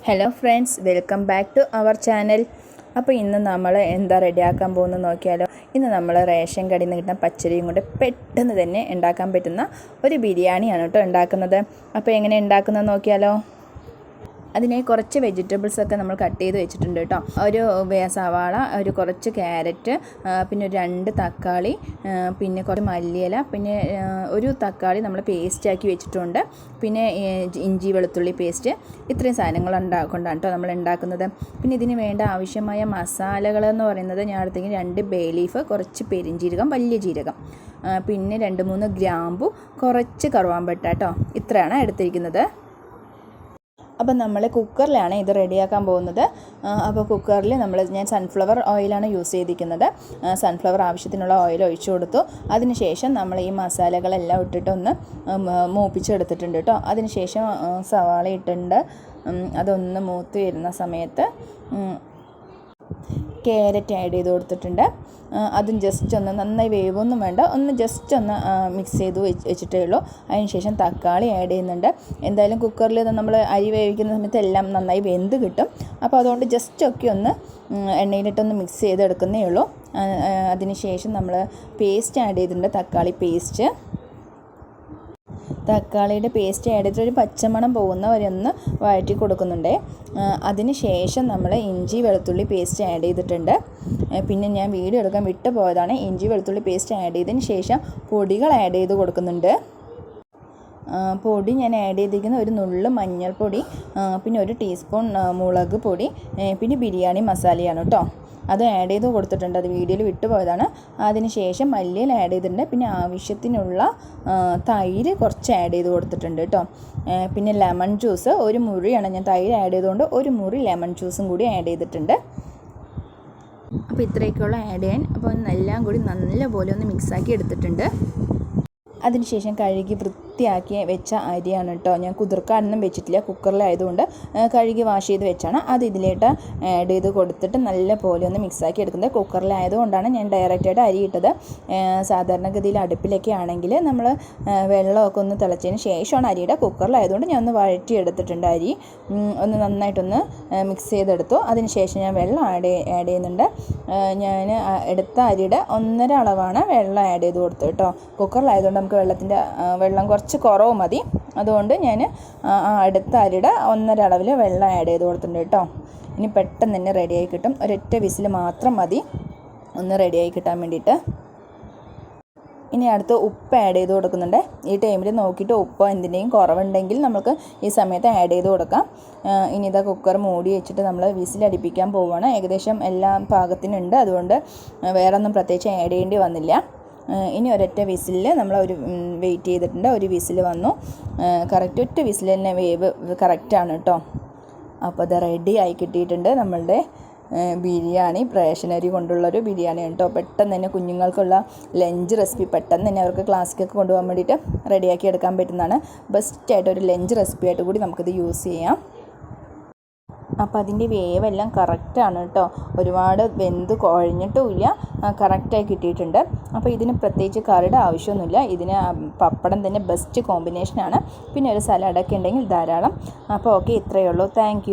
Hello friends, welcome back to our channel. അപ്പോൾ ഇന്ന് നമ്മൾ എന്താ റെഡിയാക്കാൻ പോകുന്നത് നോക്കിയാലോ. ഇന്ന് നമ്മൾ റേഷൻ കടയിൽ നിന്ന് കിട്ടുന്ന പച്ചരിയും കൊണ്ട് പെട്ടെന്ന് തന്നെ ഉണ്ടാക്കാൻ പറ്റുന്ന ഒരു ബിരിയാണിയാണ് കേട്ടോ ഉണ്ടാക്കുന്നത്. അപ്പോൾ എങ്ങനെ ഉണ്ടാക്കുന്നത് നോക്കിയാലോ. അതിനെ കുറച്ച് വെജിറ്റബിൾസൊക്കെ നമ്മൾ കട്ട് ചെയ്ത് വെച്ചിട്ടുണ്ട് കേട്ടോ. ഒരു സവാള, ഒരു കുറച്ച് ക്യാരറ്റ്, പിന്നെ ഒരു 2 തക്കാളി, പിന്നെ കുറച്ച് മല്ലിയില, പിന്നെ ഒരു തക്കാളി നമ്മൾ പേസ്റ്റാക്കി വെച്ചിട്ടുണ്ട്, പിന്നെ ഇഞ്ചി വെളുത്തുള്ളി പേസ്റ്റ്. ഇത്രയും സാധനങ്ങൾ കൊണ്ടാണ് കേട്ടോ നമ്മൾ ഉണ്ടാക്കുന്നത്. പിന്നെ ഇതിന് വേണ്ട ആവശ്യമായ മസാലകളെന്ന് പറയുന്നത് ഞാൻ എടുത്തെങ്കിൽ 2 ബേ ലീഫ്, കുറച്ച് പെരിഞ്ജീരകം, വലിയ ജീരകം, പിന്നെ 2-3 ഗ്രാമ്പു, കുറച്ച് കറുവാമ്പട്ട കേട്ടോ. ഇത്രയാണ് എടുത്തിരിക്കുന്നത്. അപ്പോൾ നമ്മൾ കുക്കറിലാണ് ഇത് റെഡിയാക്കാൻ പോകുന്നത്. അപ്പോൾ കുക്കറിൽ ഞാൻ സൺഫ്ലവർ ഓയിലാണ് യൂസ് ചെയ്തിരിക്കുന്നത്. സൺഫ്ലവർ ആവശ്യത്തിനുള്ള ഓയിൽ ഒഴിച്ചു കൊടുത്തു. അതിനുശേഷം നമ്മൾ ഈ മസാലകളെല്ലാം ഇട്ടിട്ടൊന്ന് മൂപ്പിച്ചെടുത്തിട്ടുണ്ട് കേട്ടോ. അതിനുശേഷം സവാള ഇട്ടിട്ടുണ്ട്. അതൊന്ന് മൂത്ത് വരുന്ന സമയത്ത് ക്യാരറ്റ് ആഡ് ചെയ്ത് കൊടുത്തിട്ടുണ്ട്. അതും ജസ്റ്റ് ഒന്ന് നന്നായി വേവൊന്നും വേണ്ട, ഒന്ന് ജസ്റ്റ് ഒന്ന് മിക്സ് ചെയ്ത് വെച്ചിട്ടേ ഉള്ളൂ. അതിനുശേഷം തക്കാളി ആഡ് ചെയ്യുന്നുണ്ട്. എന്തായാലും കുക്കറിൽ നമ്മൾ അരി വേവിക്കുന്ന സമയത്ത് എല്ലാം നന്നായി വെന്ത് കിട്ടും. അപ്പോൾ അതുകൊണ്ട് ജസ്റ്റൊക്കെ ഒന്ന് എണ്ണയിലിട്ടൊന്ന് മിക്സ് ചെയ്തെടുക്കുന്നേ ഉള്ളൂ. അതിനുശേഷം നമ്മൾ പേസ്റ്റ് ആഡ് ചെയ്തിട്ടുണ്ട്, തക്കാളി പേസ്റ്റ്. തക്കാളിയുടെ പേസ്റ്റ് ആഡ് ചെയ്തിട്ട് ഒരു പച്ചമണം പോകുന്ന വരെ ഒന്ന് വഴറ്റി കൊടുക്കുന്നുണ്ട്. അതിന് ശേഷം നമ്മൾ ഇഞ്ചി വെളുത്തുള്ളി പേസ്റ്റ് ആഡ് ചെയ്തിട്ടുണ്ട്. പിന്നെ ഞാൻ വീഡിയോ എടുക്കാൻ വിട്ടു പോയതാണ്. ഇഞ്ചി വെളുത്തുള്ളി പേസ്റ്റ് ആഡ് ചെയ്തതിന് ശേഷം പൊടികൾ ആഡ് ചെയ്ത് കൊടുക്കുന്നുണ്ട്. പൊടി ഞാൻ ആഡ് ചെയ്തിരിക്കുന്ന ഒരു നുള്ളു മഞ്ഞൾപ്പൊടി, പിന്നെ 1 ടീസ്പൂൺ മുളക് പൊടി, പിന്നെ ബിരിയാണി മസാലയാണ് കേട്ടോ. അത് ആഡ് ചെയ്ത് കൊടുത്തിട്ടുണ്ട്. അത് വീഡിയോയിൽ വിട്ടുപോയതാണ്. അതിന് ശേഷം മല്ലിയില ആഡ് ചെയ്തിട്ടുണ്ട്. പിന്നെ ആവശ്യത്തിനുള്ള തൈര് കുറച്ച് ആഡ് ചെയ്ത് കൊടുത്തിട്ടുണ്ട് കേട്ടോ. പിന്നെ ലെമൺ ജ്യൂസ് 1 മുറിയാണ് ഞാൻ തൈര് ആഡ് ചെയ്തുകൊണ്ട് 1 മുറി ലെമൺ ജ്യൂസും കൂടി ആഡ് ചെയ്തിട്ടുണ്ട്. അപ്പോൾ ഇത്രയൊക്കെയുള്ള ആഡ് ചെയ്യാൻ. അപ്പോൾ എല്ലാം കൂടി നല്ലപോലെ ഒന്ന് മിക്സാക്കി എടുത്തിട്ടുണ്ട്. അതിനുശേഷം കഴുകി വൃത്തിയാക്കി വെച്ച അരിയാണ് കേട്ടോ. ഞാൻ കുതിർക്കാനൊന്നും വെച്ചിട്ടില്ല, കുക്കറിലായതുകൊണ്ട് കഴുകി വാഷ് ചെയ്ത് വെച്ചാണ്. അത് ഇതിലേട്ട് ആഡ് ചെയ്ത് കൊടുത്തിട്ട് നല്ല പോലെ ഒന്ന് മിക്സാക്കി എടുക്കുന്നത്. കുക്കറിലായതുകൊണ്ടാണ് ഞാൻ ഡയറക്റ്റായിട്ട് അരി ഇട്ടത്. സാധാരണഗതിയിൽ അടുപ്പിലൊക്കെ ആണെങ്കിൽ നമ്മൾ വെള്ളമൊക്കെ ഒന്ന് തിളച്ചതിന് ശേഷമാണ് അരിയുടെ. കുക്കറിലായതുകൊണ്ട് ഞാൻ ഒന്ന് വഴറ്റി എടുത്തിട്ടുണ്ട്. അരി ഒന്ന് നന്നായിട്ടൊന്ന് മിക്സ് ചെയ്തെടുത്തു. അതിന് ശേഷം ഞാൻ വെള്ളം ആഡ് ചെയ്യുന്നുണ്ട്. ഞാൻ എടുത്ത അരിയുടെ 1.5 അളവാണ് വെള്ളം ആഡ് ചെയ്ത് കൊടുത്തു കേട്ടോ. കുക്കറിലായതുകൊണ്ട് നമുക്ക് വെള്ളം കുറച്ച് കുറവ് മതി. അതുകൊണ്ട് ഞാൻ അടുത്ത അരിയുടെ 1.5 അളവിൽ വെള്ളം ആഡ് ചെയ്ത് കൊടുത്തിട്ടുണ്ട് കേട്ടോ. ഇനി പെട്ടെന്ന് തന്നെ റെഡിയായി കിട്ടും. ഒരൊറ്റ വിസിൽ മാത്രം മതി ഒന്ന് റെഡിയായി കിട്ടാൻ വേണ്ടിയിട്ട്. ഇനി അടുത്ത് ഉപ്പ് ആഡ് ചെയ്ത് കൊടുക്കുന്നുണ്ട്. ഈ ടൈമിൽ നോക്കിയിട്ട് ഉപ്പ് എന്തിൻ്റെയും കുറവുണ്ടെങ്കിൽ നമുക്ക് ഈ സമയത്ത് ആഡ് ചെയ്ത് കൊടുക്കാം. ഇനി ഇതാ കുക്കർ മൂടി വെച്ചിട്ട് നമ്മൾ വിസിലടിപ്പിക്കാൻ പോവുകയാണ്. ഏകദേശം എല്ലാം പാകത്തിനുണ്ട്. അതുകൊണ്ട് വേറെ ഒന്നും പ്രത്യേകിച്ച് ആഡ് ചെയ്യേണ്ടി വന്നില്ല. ഇനി ഒരൊറ്റ വിസിലിൽ നമ്മൾ വെയിറ്റ് ചെയ്തിട്ടുണ്ട്. 1 വിസിൽ വന്നു. കറക്റ്റ് ഒറ്റ വിസിൽ തന്നെ വേവ് കറക്റ്റാണ് കേട്ടോ. അപ്പോൾ അത് റെഡി ആയി കിട്ടിയിട്ടുണ്ട് നമ്മളുടെ ബിരിയാണി. റേഷൻ അരി കൊണ്ടുള്ളൊരു ബിരിയാണി കേട്ടോ. പെട്ടെന്ന് തന്നെ കുഞ്ഞുങ്ങൾക്കുള്ള ലഞ്ച് റെസിപ്പി, പെട്ടെന്ന് തന്നെ അവർക്ക് ക്ലാസ്സിലേക്ക് കൊണ്ടുപോകാൻ വേണ്ടിയിട്ട് റെഡിയാക്കി എടുക്കാൻ പറ്റുന്നതാണ്. ബെസ്റ്റായിട്ടൊരു ലഞ്ച് റെസിപ്പി ആയിട്ട് കൂടി നമുക്കിത് യൂസ് ചെയ്യാം. അപ്പോൾ അതിൻ്റെ വേവെല്ലാം കറക്റ്റാണ് കേട്ടോ. ഒരുപാട് വെന്ത് കുഴഞ്ഞിട്ടുമില്ല, കറക്റ്റായി കിട്ടിയിട്ടുണ്ട്. അപ്പോൾ ഇതിന് പ്രത്യേകിച്ച് കറിയുടെ ആവശ്യമൊന്നുമില്ല. ഇതിന് പപ്പടം തന്നെ ബെസ്റ്റ് കോമ്പിനേഷനാണ്. പിന്നെ ഒരു സലാഡൊക്കെ ഉണ്ടെങ്കിൽ ധാരാളം. അപ്പോൾ ഓക്കെ, ഇത്രയേ ഉള്ളൂ. താങ്ക്